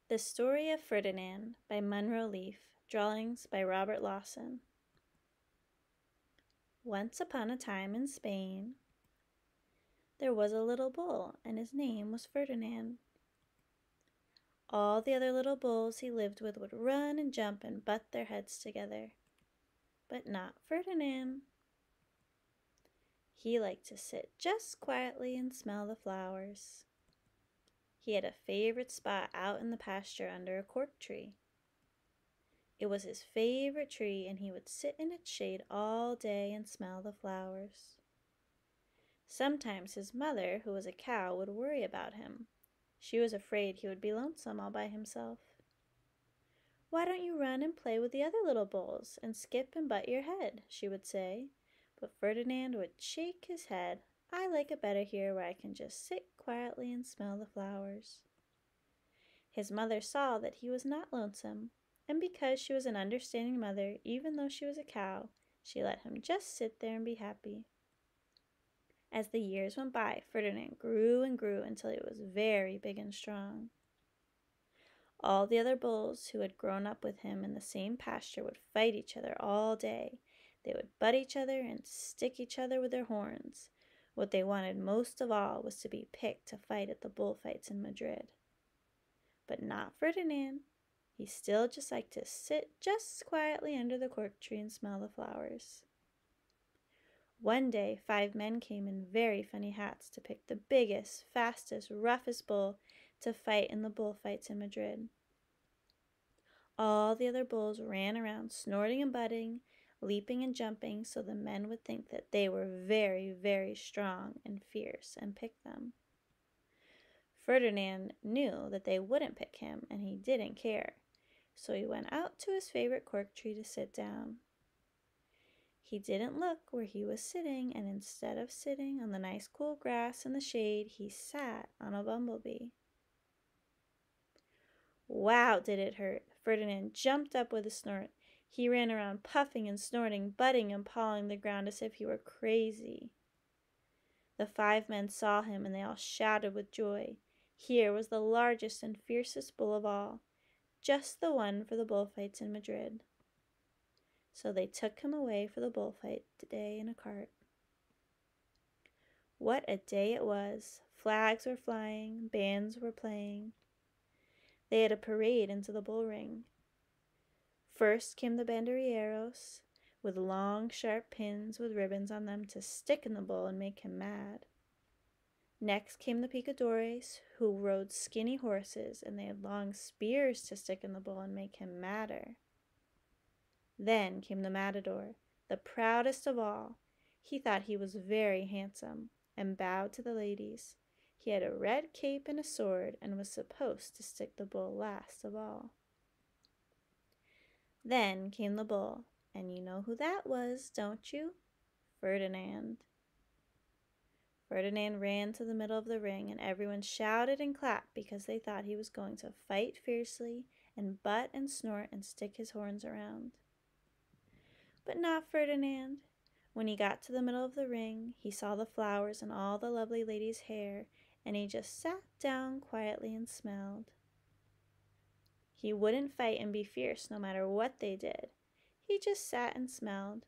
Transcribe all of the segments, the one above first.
The Story of Ferdinand by Munro Leaf, drawings by Robert Lawson. Once upon a time in Spain, there was a little bull, and his name was Ferdinand. All the other little bulls he lived with would run and jump and butt their heads together, but not Ferdinand. He liked to sit just quietly and smell the flowers. He had a favorite spot out in the pasture under a cork tree. It was his favorite tree, and he would sit in its shade all day and smell the flowers. Sometimes his mother, who was a cow, would worry about him. She was afraid he would be lonesome all by himself. "Why don't you run and play with the other little bulls and skip and butt your head?" she would say. But Ferdinand would shake his head. "I like it better here where I can just sit quietly and smell the flowers." His mother saw that he was not lonesome, and because she was an understanding mother, even though she was a cow, she let him just sit there and be happy. As the years went by, Ferdinand grew and grew until he was very big and strong. All the other bulls who had grown up with him in the same pasture would fight each other all day. They would butt each other and stick each other with their horns. What they wanted most of all was to be picked to fight at the bullfights in Madrid. But not Ferdinand. He still just liked to sit just quietly under the cork tree and smell the flowers. One day, 5 men came in very funny hats to pick the biggest, fastest, roughest bull to fight in the bullfights in Madrid. All the other bulls ran around, snorting and butting, leaping and jumping, so the men would think that they were very, very strong and fierce and pick them. Ferdinand knew that they wouldn't pick him, and he didn't care. So he went out to his favorite cork tree to sit down. He didn't look where he was sitting, and instead of sitting on the nice cool grass in the shade, he sat on a bumblebee. Wow, did it hurt! Ferdinand jumped up with a snort. He ran around puffing and snorting, butting and pawing the ground as if he were crazy. The 5 men saw him, and they all shouted with joy. Here was the largest and fiercest bull of all, just the one for the bullfights in Madrid. So they took him away for the bullfight day in a cart. What a day it was! Flags were flying, bands were playing. They had a parade into the bull ring. First came the banderilleros, with long, sharp pins with ribbons on them to stick in the bull and make him mad. Next came the picadores, who rode skinny horses, and they had long spears to stick in the bull and make him madder. Then came the matador, the proudest of all. He thought he was very handsome, and bowed to the ladies. He had a red cape and a sword, and was supposed to stick the bull last of all. Then came the bull, and you know who that was, don't you? Ferdinand. Ferdinand ran to the middle of the ring, and everyone shouted and clapped because they thought he was going to fight fiercely and butt and snort and stick his horns around. But not Ferdinand. When he got to the middle of the ring, he saw the flowers and all the lovely ladies' hair, and he just sat down quietly and smelled. He wouldn't fight and be fierce no matter what they did. He just sat and smelled,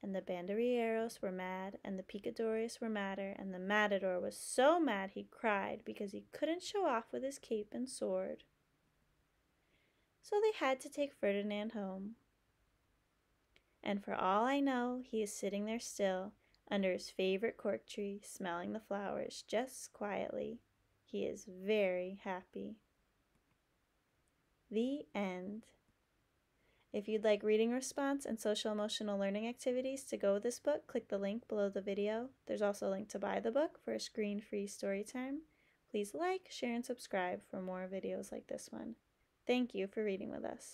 and the banderilleros were mad, and the picadores were madder, and the matador was so mad he cried because he couldn't show off with his cape and sword. So they had to take Ferdinand home. And for all I know, he is sitting there still, under his favorite cork tree, smelling the flowers just quietly. He is very happy. The end. If you'd like reading response and social emotional learning activities to go with this book, click the link below the video. There's also a link to buy the book for a screen-free story time. Please like, share, and subscribe for more videos like this one. Thank you for reading with us.